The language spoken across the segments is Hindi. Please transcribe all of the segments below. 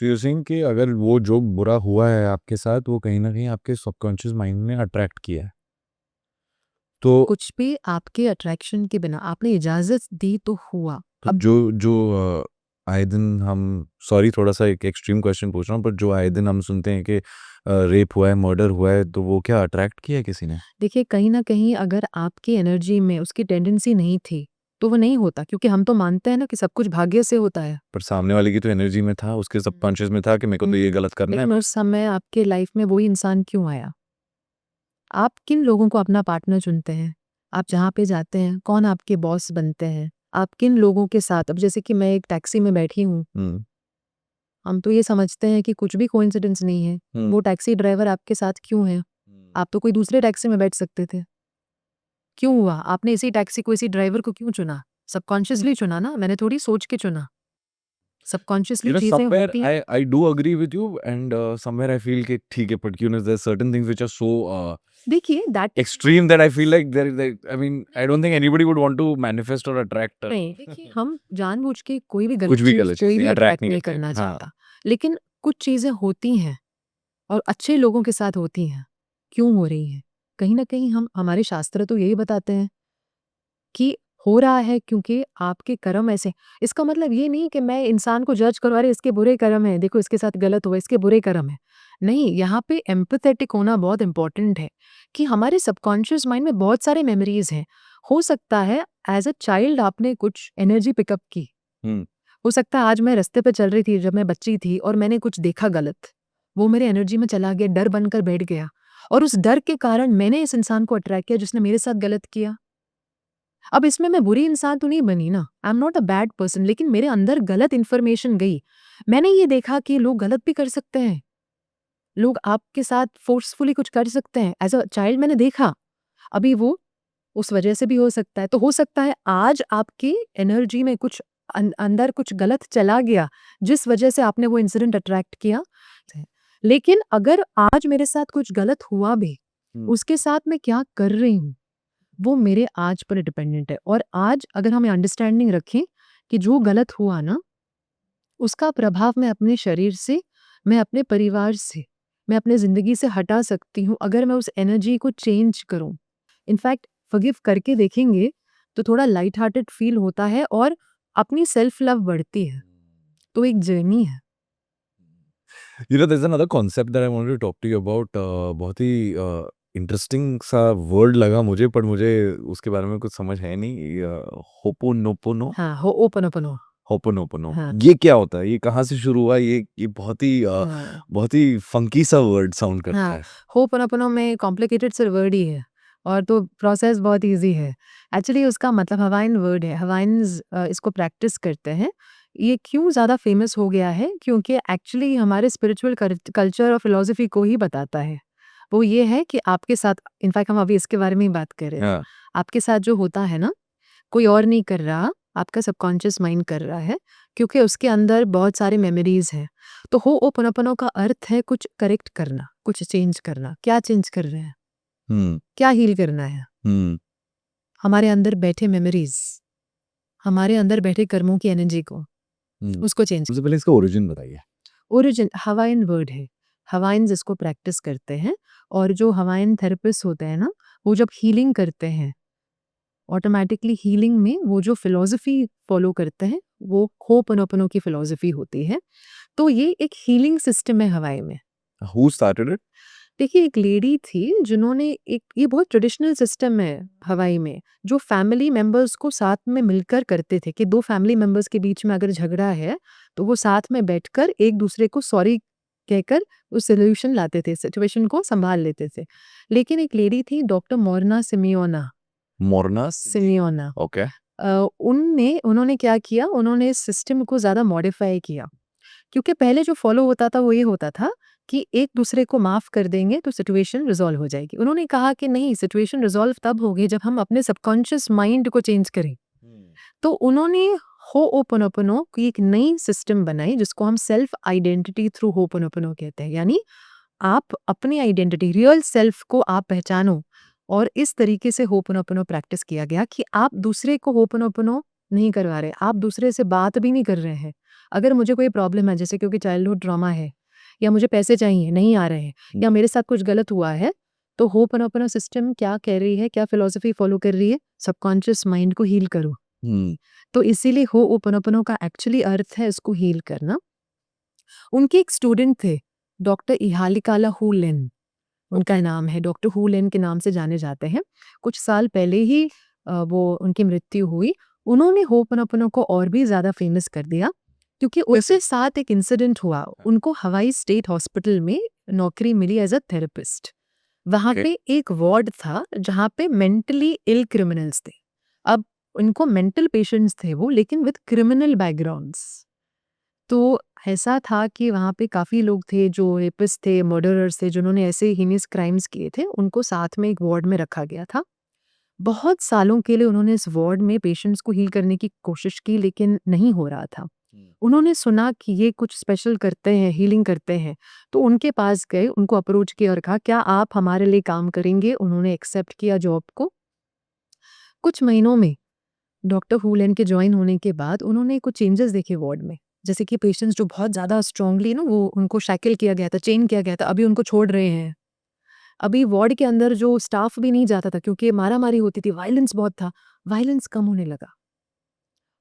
सो यू सेइंग कि अगर वो जो बुरा हुआ है आपके साथ, वो कहीं न कहीं आपके सबकॉन्शियस माइंड ने अट्रैक्ट किया है। तो कुछ भी आपके अट्रैक्शन के बिना आपने इजाज़त दी तो हुआ। तो अब जो जो आए दिन हम, सॉरी थोड़ा-सा एक एक्सट्रीम क्वेश्चन पूछ रहा हूँ, पर जो आए दिन हम सुनते हैं कि रेप हुआ है, मर्डर हुआ है, तो वो क्या अट्रैक्ट किया है किसी ने? देखिए कहीं न कहीं अगर आपकी एनर्जी में उसकी टेंडेंसी नहीं थी, तो वो नहीं होता क्योंकि हम तो मानते हैं ना कि सब कुछ भाग्य से होता है। पर सामने वाले की तो एनर्जी में था, उसके सबकॉन्शियस में था कि मेरे को तो ये गलत करना है। लेकिन उस समय आपके लाइफ में वही इंसान क्यों आया? आप किन लोगों को अपना पार्टनर चुनते हैं? आप जहाँ पे जाते हैं, कौन आपके बॉस बनते हैं? आप किन लोगों के साथ अब जैसे कि मैं एक टैक्सी में बैठी हूँ, हुँ, हम तो ये समझते हैं कि कुछ भी कोइंसिडेंस नहीं है। हुँ, वो टैक्सी ड्राइवर आपके साथ क्यों है? हुँ। आप तो कोई दूसरे टैक्सी में बैठ सकते थे। क्यों हुआ? आपने इसी टैक्सी को, इसी ड्राइवर को क्यों चुना? सबकॉन्शियसली चुना ना, मैंने थोड़ी सोच के चुना। You सबकॉन्शियसली know, चीज़ें somewhere होती हैं। I do agree with you, and somewhere I feel कि ठीक है, but you know, there's certain things which are so देखिए that extreme that I feel like I mean, I don't think anybody would want to manifest or attract नहीं, देखिए हम जानबूझ के कोई भी गलत कुछ भी चीज़ गलत कोई चीज़ भी अट्रैक्ट अट्रैक्ट नहीं नहीं करते। करना हाँ, चाहता। लेकिन कुछ चीज़ें होती हैं और अच्छे लोगों के साथ होती हैं। क्यों हो रही हैं? कहीं न कहीं हम हमारे शास्त्र तो यही बताते हैं कि हो रहा है क्योंकि आपके कर्म ऐसे। इसका मतलब ये नहीं कि मैं इंसान को जज करूँ, अरे इसके बुरे कर्म हैं, देखो इसके साथ गलत हुआ, इसके बुरे कर्म हैं। नहीं, यहाँ पे एम्पैथेटिक होना बहुत इम्पोर्टेंट है कि हमारे सबकॉन्शियस माइंड में बहुत सारे मेमोरीज़ हैं। हो सकता है एज़ अ चाइल्ड आपने कुछ एनर्जी पिकअप की। हुँ, हो सकता है आज मैं रास्ते पे चल रही थी जब मैं बच्ची थी और मैंने कुछ देखा गलत। वो मेरे एनर्जी में चला गया, डर बनकर बैठ गया और उस डर के कारण मैंने इस इंसान को अट्रैक्ट किया जिसने मेरे साथ गलत किया। अब इसमें मैं बुरी इंसान तो नहीं बनी ना, I am not a bad person, लेकिन मेरे अंदर गलत इन्फॉर्मेशन गई। मैंने ये देखा कि लोग गलत भी कर सकते हैं। लोग आपके साथ फ़ोर्सफुली कुछ कर सकते हैं। एज़ अ चाइल्ड मैंने देखा। अभी वो उस वजह से भी हो सकता है। तो हो सकता है आज आपकी एनर्जी में कुछ अंदर कुछ गलत चला गया, जिस वजह से आपने वो इंसिडेंट अट्रैक्ट किया। लेकिन अगर आज मेरे साथ कुछ गलत हुआ भी, हुँ, उसके साथ मैं क्या कर रही हूँ, वो मेरे आज पर डिपेंडेंट है। और आज अगर हम अंडरस्टैंडिंग रखें कि जो गलत हुआ ना, उसका प्रभाव मैं अपने शरीर से, मैं अपने परिवार से, मैं अपने ज़िंदगी से हटा सकती हूँ अगर मैं उस एनर्जी को चेंज करूँ। इनफैक्ट फ़ॉरगिव करके देखेंगे तो थोड़ा लाइट हार्टेड फ़ील होता है और अपनी सेल्फ लव बढ़ती है। तो एक जर्नी है। You know there is another concept that I wanted to talk to you about, बहुत ही इंटरेस्टिंग सा वर्ड लगा मुझे, पर मुझे उसके बारे में कुछ समझ है नहीं। होपोनोपोनो, हाँ, हो ओपन-ओपन हो। होपोनोपोनो, हाँ, ये क्या होता है? ये कहाँ से शुरू हुआ? ये हाँ, बहुत ही फंकी सा वर्ड साउंड करता हाँ। है। होपन-ओपन में कॉम्प्लिकेटेड सा वर्ड ही है और तो प्रोसेस बहुत ईज़ी है। एक्चुअली उसका मतलब हवाइन वर्ड है। हवाइन्स इसको प्रैक्टिस करते हैं। ये क्यों ज़्यादा फ़ेमस हो गया है? क्योंकि एक्चुअली हमारे स्पिरिचुअल कल्चर और फिलॉसफी को ही बताता है। वो ये है कि आपके साथ इनफैक्ट हम अभी इसके बारे में ही बात कर रहे थे। हाँ, आपके साथ जो होता है ना, कोई और नहीं कर रहा, आपका सबकॉन्शियस माइंड कर रहा है क्योंकि उसके अंदर बहुत सारे मेमोरीज़ हैं। तो होओपनोपोनो का अर्थ है कुछ करेक्ट करना, कुछ चेंज करना। क्या चेंज कर रहे हैं? हुँ, क्या हील करना है? हुँ, हमारे अंदर बैठे मेमोरीज़, हमारे अंदर बैठे कर्मों की एनर्जी को, हुँ। उसको चेंज। सबसे पहले इसका ओरिजिन बताइए। ओरिजिन हवाइन वर्ड है। हवाइन्स इसको प्रैक्टिस करते हैं और जो हवाइन थेरेपिस्ट होते हैं ना, वो जब हीलिंग करते हैं ऑटोमेटिकली हीलिंग में वो जो फ़िलॉसफ़ी फ़ॉलो करते हैं, वो होपोनोपोनो की फ़िलॉसफ़ी होती है। तो ये एक हीलिंग सिस्टम है हवाई में। Who started it? देखिए एक लेडी थी जिन्होंने एक ये बहुत ट्रेडिशनल सिस्टम है हवाई में, जो फैमिली मेंबर्स को साथ में मिलकर करते थे कि 2 फैमिली मेंबर्स के बीच में अगर झगड़ा है, तो वो साथ में बैठकर एक-दूसरे को सॉरी कहकर उस सॉल्यूशन लाते थे, सिचुएशन को सँभाल लेते थे। लेकिन एक लेडी थी डॉक्टर मोरना सिमियोना मोरनास? सिमियोना ओके। उन्होंने क्या किया, उन्होंने इस सिस्टम को ज़्यादा मॉडिफ़ाई किया। क्योंकि पहले जो फ़ॉलो होता था वो ये होता था कि एक-दूसरे को माफ़ कर देंगे तो सिचुएशन रिज़ॉल्व हो जाएगी। उन्होंने कहा कि नहीं सिचुएशन रिज़ॉल्व तब होगी जब हम अपने सबकॉन्शियस माइंड को चेंज करें। हुँ, तो उन्होंने होओपोनोपोनो की एक नई सिस्टम बनाई जिसको हम सेल्फ आइडेंटिटी थ्रू होओपोनोपोनो कहते हैं। यानी आप अपनी आइडेंटिटी रियल सेल्फ को आप पहचानो और इस तरीके से होपोनोपोनो प्रैक्टिस किया गया कि आप दूसरे को होपोनोपोनो नहीं करवा रहे, आप दूसरे से बात भी नहीं कर रहे हैं, अगर मुझे कोई प्रॉब्लम है, जैसे क्योंकि चाइल्डहुड ट्रॉमा है, या मुझे पैसे चाहिए, नहीं आ रहे हैं, या मेरे साथ कुछ गलत हुआ है, तो होपनोपोनो सिस्टम क्या कह रही है, क्या फिलॉसफी फॉलो कर रही है? सबकॉन्शियस माइंड को हील करो। तो इसीलिए होपनोपोनो का एक्चुअली अर्थ है इसको हील करना। उनके एक स्टूडेंट थे, डॉक्टर इहालिकाला हू लिन, उनका नाम है, डॉक्टर हू लिन के नाम से जाने जाते हैं। कुछ साल पहले ही वो उनकी मृत्यु हुई। उन्होंने होपनोपोनो को और भी ज़्यादा फेमस कर दिया, क्योंकि उसके साथ एक इंसिडेंट हुआ। उनको हवाई स्टेट हॉस्पिटल में नौकरी मिली एज अ थेरेपिस्ट। वहाँ Okay. पे एक वार्ड था जहाँ पे मेंटली इल क्रिमिनल्स थे। अब उनको मेंटल पेशेंट्स थे वो, लेकिन विद क्रिमिनल बैकग्राउंड्स। तो ऐसा था कि वहाँ पे काफ़ी लोग थे जो रेपिस्ट थे, मर्डरर्स थे, जिन्होंने ऐसे हीनियस क्राइम्स किए थे। उनको साथ में एक वार्ड में रखा गया था। बहुत सालों के लिए उन्होंने इस वार्ड में पेशेंट्स को हील करने की कोशिश की, लेकिन नहीं हो रहा था। उन्होंने सुना कि ये कुछ स्पेशल करते हैं, हीलिंग करते हैं, तो उनके पास गए, उनको अप्रोच किया और कहा, क्या आप हमारे लिए काम करेंगे? उन्होंने एक्सेप्ट किया जॉब को। कुछ महीनों में डॉक्टर हुलेन के जॉइन होने के बाद उन्होंने कुछ चेंजेस देखे वार्ड में। जैसे कि पेशेंट्स जो बहुत ज़्यादा स्ट्रांगली ना, वो उनको शैकल किया गया था, चेन किया गया था, अभी उनको छोड़ रहे हैं। अभी वार्ड के अंदर जो स्टाफ भी नहीं जाता था, क्योंकि मारा-मारी होती थी, वायलेंस बहुत था, वायलेंस कम होने लगा।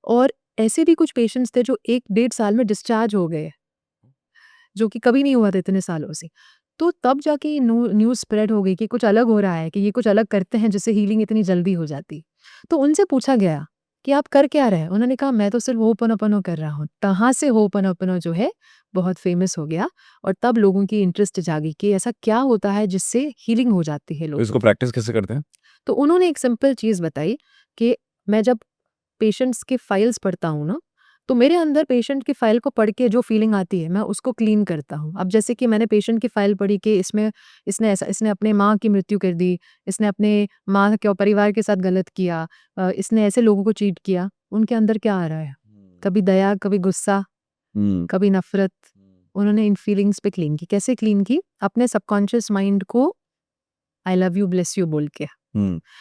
और ऐसे भी कुछ पेशेंट्स थे जो 1 डेढ़ साल में डिस्चार्ज हो गए, जो कि कभी नहीं हुआ था इतने सालों से। तो तब जाके ये न्यूज़ स्प्रेड हो गई कि कुछ अलग हो रहा है, कि ये कुछ अलग करते हैं जिससे हीलिंग इतनी जल्दी हो जाती। तो उनसे पूछा गया कि आप कर क्या रहे हैं? उन्होंने कहा, मैं तो सिर्फ होपनोपोनो कर रहा हूँ। तहाँ से होपनोपोनो जो है बहुत फेमस हो गया, और तब लोगों की इंटरेस्ट जागी कि ऐसा क्या होता है जिससे हीलिंग हो जाती है तो लोगों इसको की। प्रैक्टिस कैसे करते हैं? तो उन्होंने एक सिंपल चीज़ बताई कि मैं जब पेशेंट्स के फाइल्स पढ़ता हूँ ना, तो मेरे अंदर पेशेंट की फाइल को पढ़ के जो फीलिंग आती है, मैं उसको क्लीन करता हूँ। अब जैसे कि मैंने पेशेंट की फाइल पढ़ी कि इसने अपने माँ की मृत्यु कर दी, इसने अपने माँ के और परिवार के साथ गलत किया, इसने ऐसे लोगों को चीट किया। उनके अंदर क्या आ रहा है? कभी दया, कभी गुस्सा, कभी नफ़रत। उन्होंने इन फीलिंग्स पे क्लीन की। कैसे क्लीन की? अपने सबकॉन्शियस माइंड को I love you, bless you बोल के।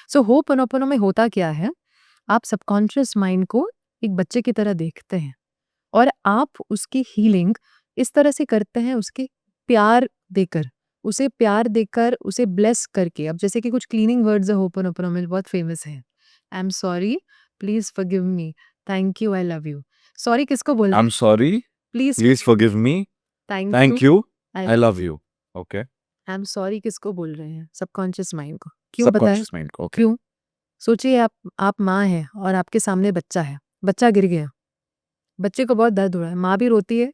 सो होपनोपोनो में होता क्या है, आप सबकॉन्शियस माइंड को एक बच्चे की तरह देखते हैं, और आप उसकी हीलिंग इस तरह से करते हैं, उसके प्यार देकर, उसे ब्लेस करके। अब जैसे कि कुछ क्लीनिंग वर्ड्स है होपनोपोनो में, बहुत फेमस है। I am sorry, please forgive me, thank you, I love you. Sorry किसको बोल रहे I'm हैं? sorry, please, please forgive me, thank you, thank you, I I love love you. you. Okay. I am sorry किसको बोल रहे हैं? सबकॉन्शियस माइंड को। क्यों पता है? Subconscious mind को, okay. क्यों? सोचिए, आप माँ हैं और आपके सामने बच्चा है, बच्चा गिर गया, बच्चे को बहुत दर्द हो रहा है, माँ भी रोती है,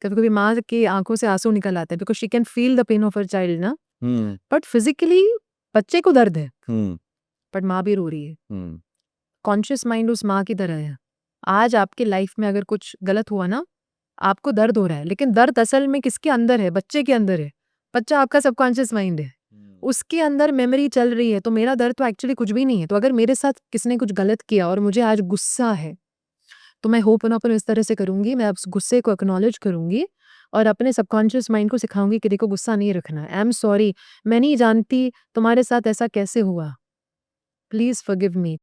कभी-कभी माँ की आँखों से आँसू निकल आते हैं, because she can feel the pain of her child ना, Hmm. बट फिज़िकली बच्चे को दर्द है, Hmm. बट माँ भी रो रही है। Hmm. कॉन्शियस माइंड उस माँ की तरह है। आज आपकी लाइफ में अगर कुछ गलत हुआ ना, आपको दर्द हो रहा है, लेकिन दर्द असल में किसके अंदर है? बच्चे के अंदर है। बच्चा आपका सबकॉन्शियस माइंड है। उसके अंदर मेमोरी चल रही है, तो मेरा दर्द तो एक्चुअली कुछ भी नहीं है। तो अगर मेरे साथ किसी ने कुछ गलत किया और मुझे आज गुस्सा है, तो मैं होपनोपोनो इस तरह से करूँगी, मैं उस गुस्से को एक्नॉलेज करूँगी और अपने सबकॉन्शियस माइंड को सिखाऊँगी कि देखो, गुस्सा नहीं रखना है। आई एम सॉरी, मैं नहीं जानती तुम्हारे साथ ऐसा कैसे हुआ। Please forgive me.